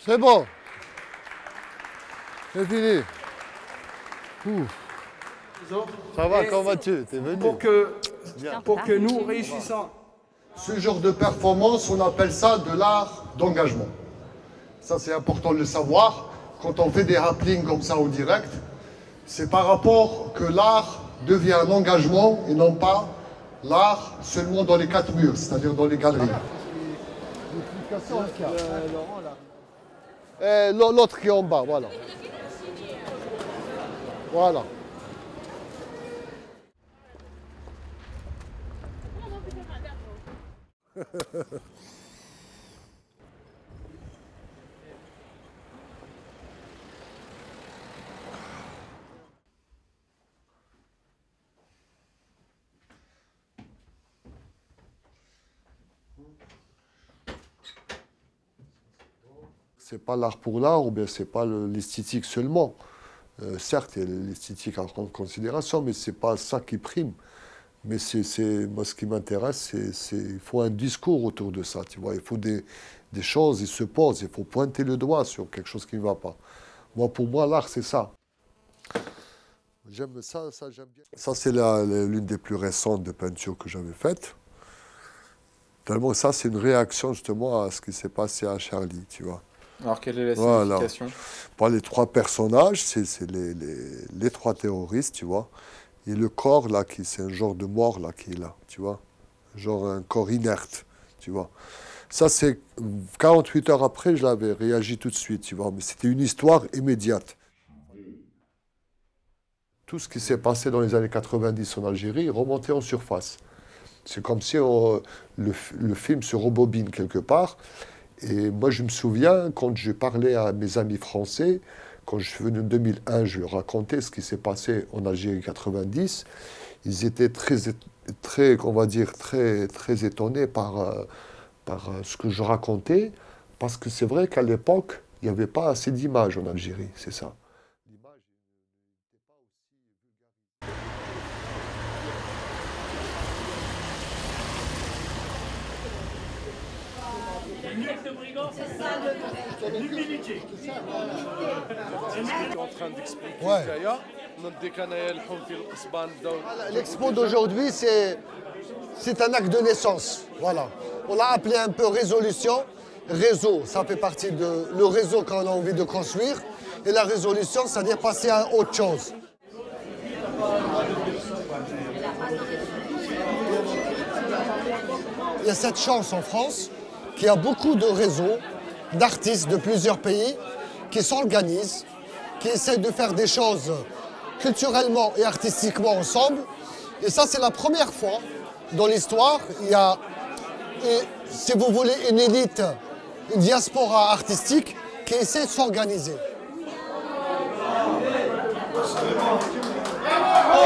C'est bon. C'est fini. Ouh. Ça va, comment vas-tu? T'es venu. Pour que nous réussissons. Ce genre de performance, on appelle ça de l'art d'engagement. Ça, c'est important de le savoir. Quand on fait des happenings comme ça en direct, c'est par rapport que l'art devient un engagement et non pas l'art seulement dans les quatre murs, c'est-à-dire dans les galeries. L'autre qui est en bas, voilà. Voilà. C'est pas l'art pour l'art, ou bien c'est pas l'esthétique seulement. Certes, il y a l'esthétique à prendre en considération, mais c'est pas ça qui prime. Mais moi, ce qui m'intéresse, il faut un discours autour de ça, tu vois. Il faut des choses, ils se posent, il faut pointer le doigt sur quelque chose qui ne va pas. Pour moi, l'art, c'est ça. J'aime ça, j'aime bien. Ça, c'est l'une des plus récentes de peintures que j'avais faites. Tellement ça, c'est une réaction justement à ce qui s'est passé à Charlie, tu vois. Alors, quelle est la signification? Voilà. Les trois personnages, c'est les trois terroristes, tu vois. Et le corps, là, c'est un genre de mort, là, qui est là, tu vois. Genre un corps inerte, tu vois. Ça, c'est 48 heures après, je l'avais réagi tout de suite, tu vois. Mais c'était une histoire immédiate. Tout ce qui s'est passé dans les années 90 en Algérie remontait en surface. C'est comme si le film se rebobine quelque part. Et moi, je me souviens, quand je parlais à mes amis français, quand je suis venu en 2001, je leur racontais ce qui s'est passé en Algérie 90. Ils étaient très, on va dire, très étonnés par ce que je racontais, parce que c'est vrai qu'à l'époque, il n'y avait pas assez d'images en Algérie, c'est ça. L'humilité. en train d'expliquer Ouais. L'expo d'aujourd'hui, c'est un acte de naissance. Voilà. On l'a appelé un peu résolution. Réseau, ça fait partie de le réseau qu'on a envie de construire. Et la résolution, c'est-à-dire passer à autre chose. Il y a cette chance en France qu'il y a beaucoup de réseaux d'artistes de plusieurs pays qui s'organisent, qui essaient de faire des choses culturellement et artistiquement ensemble. Et ça, c'est la première fois dans l'histoire. Il y a, si vous voulez, une élite, une diaspora artistique qui essaie de s'organiser. Oh,